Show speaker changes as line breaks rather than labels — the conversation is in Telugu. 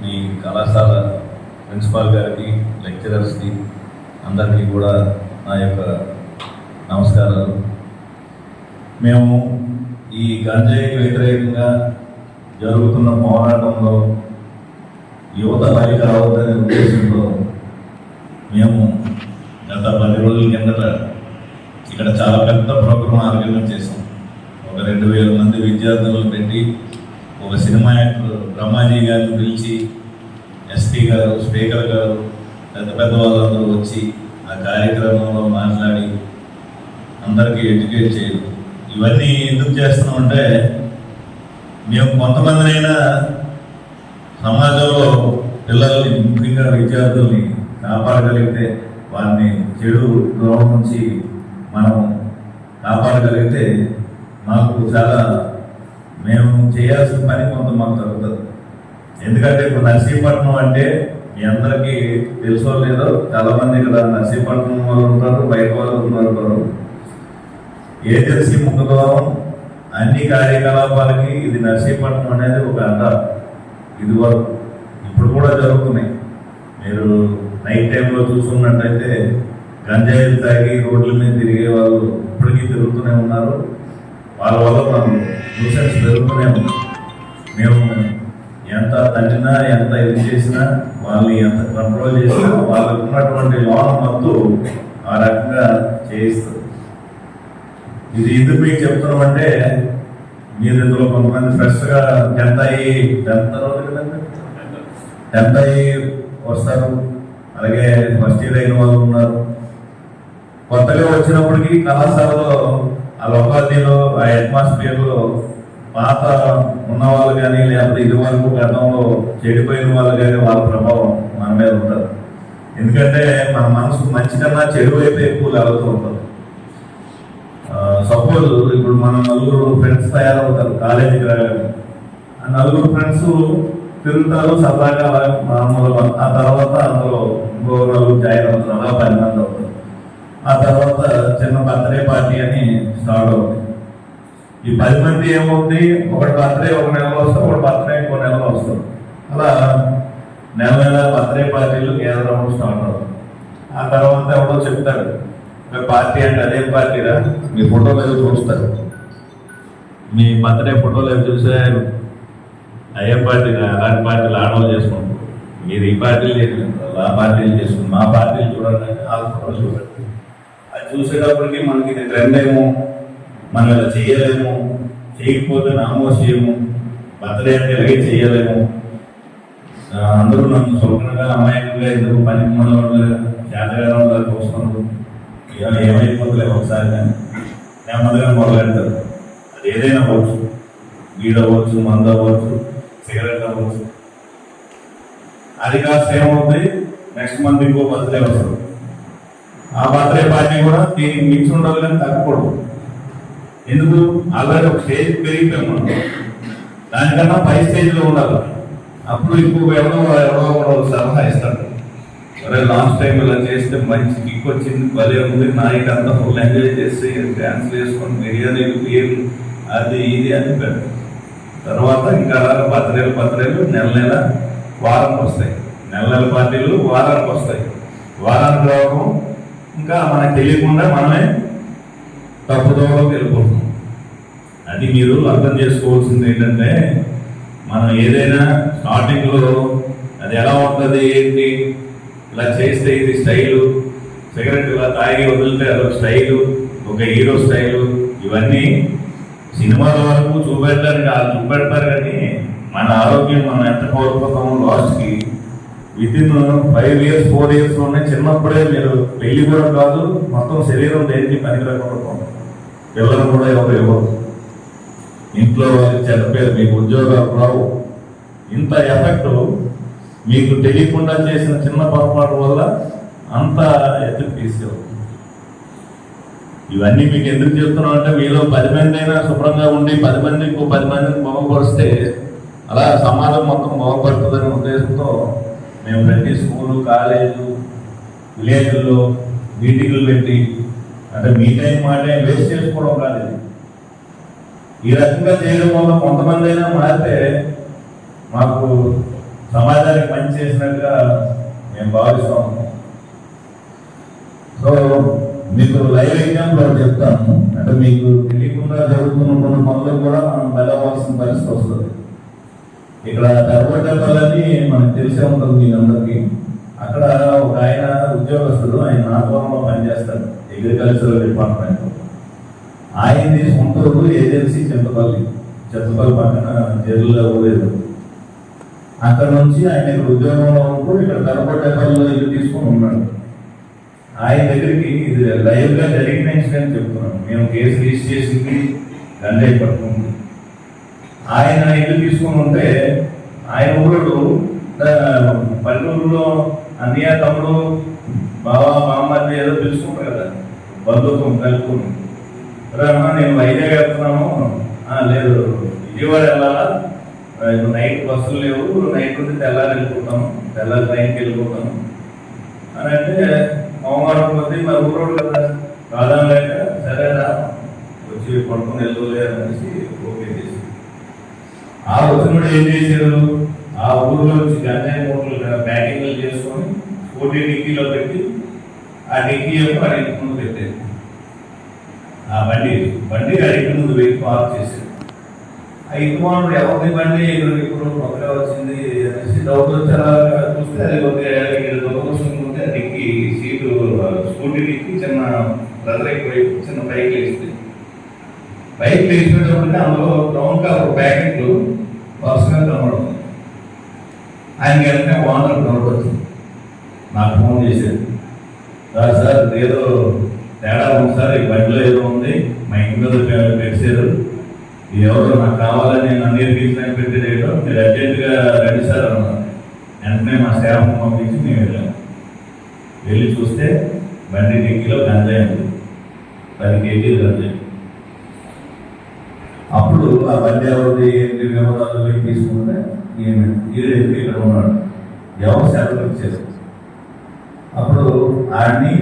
మీ కళాశాల ప్రిన్సిపాల్ గారికి, లెక్చరర్స్కి అందరికీ కూడా నా యొక్క నమస్కారాలు. మేము ఈ గంజాయికి వ్యతిరేకంగా జరుగుతున్న పోరాటంలో యువత బయట రావద్దనే ఉద్దేశంతో మేము గత 10 రోజుల కిందట ఇక్కడ చాలా పెద్ద ప్రోగ్రాం ఆర్గనైజ్ చేసాం. ఒక 2000 మంది విద్యార్థులను పెట్టి ఒక సినిమా యాక్టర్ బ్రహ్మాజీ గారిని పిలిచి ఎస్పీ గారు, స్పీకర్ గారు, పెద్ద వాళ్ళందరూ వచ్చి ఆ కార్యక్రమంలో మాట్లాడి అందరికీ ఎడ్యుకేట్ చేయడం. ఇవన్నీ ఎందుకు చేస్తున్నామంటే మేము కొంతమందినైనా సమాజంలో పిల్లల్ని, ముఖ్యంగా విద్యార్థుల్ని కాపాడగలిగితే, వారిని చెడు ద్రోహం నుంచి మనం కాపాడగలిగితే మాకు చాలా మేము చేయాల్సిన పని కొంత మాకు తగ్గుతుంది. ఎందుకంటే ఇప్పుడు నర్సీపట్నం అంటే మీ అందరికీ తెలుసో లేదో, చాలామంది ఇక్కడ నర్సీపట్నం వాళ్ళు ఉంటారు, బయట వాళ్ళు ఉంటారు. ఏజెన్సీ ముఖద్వారం అన్ని కార్యకలాపాలకి ఇది నర్సీపట్నం అనేది ఒక అడ్డ. ఇది వరకు ఇప్పుడు కూడా జరుగుతున్నాయి. మీరు నైట్ టైంలో చూసుకున్నట్టయితే గంజాయిలు తాగి రోడ్ల మీద తిరిగే వాళ్ళు ఇప్పటికీ తిరుగుతూనే ఉన్నారు. వాళ్ళ వల్ల మనం న్యూసెన్స్ పెరుగుతూనే ఉంది. మేము ఎంత తగ్గినా, ఎంత ఇది చేసినా, వాళ్ళు ఎంత కంట్రోల్ చేసినా వాళ్ళకు ఉన్నటువంటి లోనం మత్తు ఆ రకంగా చేయిస్తారు. ఇది ఎందుకు మీకు చెప్తున్నామంటే, మీరు ఇందులో కొంతమంది ఫ్రెష్గా 10th అయ్యి వస్తారు, అలాగే ఫస్ట్ ఇయర్ అయిన వాళ్ళు ఉన్నారు. కొత్తగా వచ్చినప్పటికీ కళాశాలలో ఆ లొకాలిటీలో, ఆ అట్మాస్ఫియర్లో పాత ఉన్నవాళ్ళు కానీ, లేకపోతే ఇది వరకు గతంలో చెడిపోయిన వాళ్ళు కానీ వాళ్ళ ప్రభావం మన మీద ఉంటుంది. ఎందుకంటే మన మనసు మంచి కన్నా చెడు వైపు ఎక్కువ లాగుతూ ఉంటుంది. సపోజ్ ఇప్పుడు మన 4 ఫ్రెండ్స్ తయారవుతారు కాలేజీకి రాగానే. ఆ 4 ఫ్రెండ్స్ తిరుగుతారు సరదాగా మామూలుగా. ఆ తర్వాత అందులో ఇంకో 4 జాయిన్ అవుతారు, అలా 10 మంది అవుతారు. ఆ తర్వాత చిన్న బర్త్డే పార్టీ అని స్టార్ట్ అవుతుంది. ఈ 10 మంది ఏమవుతుంది, ఒకటి బర్త్డే ఒక నెలలో వస్తారు, ఒకటి బర్త్డే ఇంకో నెలలో వస్తారు. అలా నెల బర్త్డే పార్టీలు కేంద్రంలో స్టార్ట్ అవుతుంది. ఆ తర్వాత ఎవడో చెప్తాడు, పార్టీ అంటే అదే పార్టీరా, మీ ఫోటోలు ఏదో చూస్తారు, మీ బర్త్డే ఫోటోలు ఏదో చూసే అయ్యే పార్టీ, అలాంటి పార్టీలు ఆడవాళ్ళు చేసుకుంటారు. మీరు ఈ పార్టీలు చేసుకుంటారు, ఆ పార్టీలు చేసుకుంటారు, మా పార్టీలు చూడండి, ఆ ఫోటోలు చూడండి. అది చూసేటప్పటికి మనకి ఇది ట్రెండ్ ఏమో, మనం ఇలా చేయలేము, చేయకపోతే నామోషేయము, బర్త్డే అంటే ఇలాగే చేయలేము, అందరూ నన్ను స్వప్నంగా అమాయకంగా ఎందుకు పని చేతగా చూస్తున్నారు, ఏమైపోతుంది ఒకసారి కానీ నెమ్మదిగా మొదలెడతారు. అది ఏదైనా అవ్వచ్చు, వీడ్ అవ్వచ్చు, మందు అవ్వచ్చు, సిగరెట్ అవ్వచ్చు. అది కాస్త ఏమవుతుంది, నెక్స్ట్ మంత్ ఇంకో బర్త్డే వస్తుంది. ఆ బర్త్డే పార్టీ కూడా దీనికి మిక్స్ ఉండాలి కానీ తగ్గకూడదు. ఎందుకు, ఆల్రెడీ ఒక స్టేజ్ పెరిగిపోయాం మనం, దానికన్నా పై స్టేజ్లో ఉండాలి. అప్పుడు ఇంకొక ఎవరో సలహా ఇస్తాడు, అరే లాస్ట్ టైం ఇలా చేస్తే మంచి కిక్ వచ్చింది, భలే ఉంది, నైట్ అంతా ఫుల్ ఎంజాయ్ చేసి డ్యాన్స్ వేసుకొని బిర్యానీలు పేరు అది ఇది అని పెడతారు. తర్వాత ఇంకా అలాగే బర్త్డేలు నెల వారానికి వస్తాయి, నెల పార్టీలు వారానికి వస్తాయి. వారానికి రావడం ఇంకా మనకు తెలియకుండా మనమే తప్పుదోవలోకి వెళ్ళిపోతున్నాం. అది మీరు అర్థం చేసుకోవాల్సింది ఏంటంటే, మనం ఏదైనా స్టార్టింగ్లో అది ఎలా ఉంటుంది ఏంటి, ఇలా చేస్తే ఇది స్టైలు, సిగరెట్ ఇలా తాగి వదిలితే అదొక స్టైలు, ఒక హీరో స్టైలు, ఇవన్నీ సినిమాల వరకు చూపెట్టడానికి వాళ్ళు చూపెడతారు. కానీ మన ఆరోగ్యం మనం ఎంత కోల్పోతామో లాస్ట్కి వితిన్ 5 years 4 yearsలోనే చిన్నప్పుడే మీరు పెళ్లి కూడా కాదు, మొత్తం శరీరం దేనికి పనికిరాకుండా పిల్లలు కూడా ఎవరు ఇవ్వరు, ఇంట్లో వాళ్ళకి చెప్పారు, మీకు ఉద్యోగాలు రావు. ఇంత ఎఫెక్ట్ మీకు తెలియకుండా చేసిన చిన్న పొరపాటు వల్ల అంత ఎత్తుకు తీసుకెళ్తుంది. ఇవన్నీ మీకు ఎందుకు చెప్తున్నాం అంటే, మీలో 10 మంది అయినా శుభ్రంగా ఉండి 10 మంది ఇంకో 10 మందిని బాగుపరిస్తే అలా సమాజం మొత్తం బాగుపడుతుందనే ఉద్దేశంతో మేము ప్రతి స్కూలు, కాలేజీలు, విలేజ్ల్లో మీటింగ్లు పెట్టి, అంటే మీ టైం మా టైం వేస్ట్ చేసుకోవడం కాదు. ఈ రకంగా చేయడం వల్ల కొంతమంది అయినా మారితే మాకు సమాజానికి మంచి చేసినట్టుగా మేము భావిస్తా ఉన్నాం. సో మీకు లైవ్ ఎగ్జాంపుల్ చెప్తాను. అంటే మీకు తెలియకుండా జరుగుతున్న కొన్ని పనులు కూడా మనం వెళ్ళవలసిన పరిస్థితి వస్తుంది. ఇక్కడ తెరపడ్డని మనకు తెలిసే ఉంటుంది మీ అందరికీ. అక్కడ ఒక ఆయన ఉద్యోగస్తుడు, ఆయన నాగవరంలో పనిచేస్తాడు, అగ్రికల్చర్ డిపార్ట్మెంట్. ఆయనది సొంత ఊరు ఏజెన్సీ చింతపల్లి పక్కన జల్లులో ఊరేది. అక్కడ నుంచి ఆయన ఇక్కడ ఉద్యోగంలో ఉంటూ ఇక్కడ తెరపడ్డలో ఇల్లు తీసుకొని ఉన్నాడు. ఆయన దగ్గరికి ఇది లైవ్ గా జరిగిన ఇన్సిడెంట్ చెప్తున్నాను. మేము కేసు రిజిస్ట్రేషన్కి గంజాయి పట్టుకుంది. ఆయన ఇల్లు తీసుకుని ఉంటే ఆయన ఊరు పల్లెటూరులో అన్నయ్య తమ్ముడు బావ బామ్మది ఏదో పిలుచుకుంటారు కదా, బంధుత్వం కలుపుకుని. అమ్మా నేను వైజాగ్ వెళ్తున్నాము. లేదు విజయవాడ వెళ్ళాలా, నైట్ బస్సులు లేవు, నైట్ నుండి తెల్లారి వెళ్ళిపోతాను, తెల్లారి ట్రైన్కి వెళ్ళిపోతాను అని అంటే సోమవారం కొద్ది మరి ఊరోడు కదా కాదని లేక సరేనా వచ్చి పడుకుని వెళ్ళలేదు అనేసి ఓకే చేసి ఆ వచ్చినప్పుడు ఏం చేశారు, ఆ ఊరిలో వచ్చి గంజాయి మూటలు ప్యాకింగ్లు చేసుకొని స్కూటీ డిక్కీలో పెట్టి ఆ డిక్కీ యొక్క అడిగి ముందు పెట్టారు. ఆ బండి అడిగి ముందు వెయిట్ పార్క్ చేశారు. ఆ ఇటుమానుడు ఎవరి బండి ఇప్పుడు కొత్తగా వచ్చింది అనేసి డౌట్ వచ్చారా చూస్తే అది కొద్దిగా డిక్కీ సీటు స్కూటీ డిక్కీ చిన్న బ్రదర్ చిన్న బైక్ వేస్తుంది. బైక్ వేసినటువంటి అందులో బ్రౌన్ కలర్ ప్యాకెట్లు వరుసగా కనబడుతుంది. ఆయనకి వెంటనే ఓనర్ డౌట్ వచ్చింది, నాకు ఫోన్ చేశారు. సార్ ఏదో తేడా ఉంది సార్, ఈ బండిలో ఏదో ఉంది, మా ఇంటి మీద పెట్టారు, ఎవరో నాకు కావాలని నేను అన్ని తీసుకొని పెట్టేదేటో మీరు అర్జెంటుగా రండి సార్ అన్నారు. వెంటనే మా స్టాఫ్ పంపించి మేము వెళ్ళాము. వెళ్ళి చూస్తే బండి డిక్కీలో గంజాయి ఉంది, 10 కేజీలు గంజాయి. అప్పుడు ఆ బండి ఎవరిది ఏంటి వివరాలు తీసుకుంటే ఈడెందుకు ఇక్కడ ఉన్నాడు, ఎవరు సెలవు ఇచ్చారు. అప్పుడు ఆడిని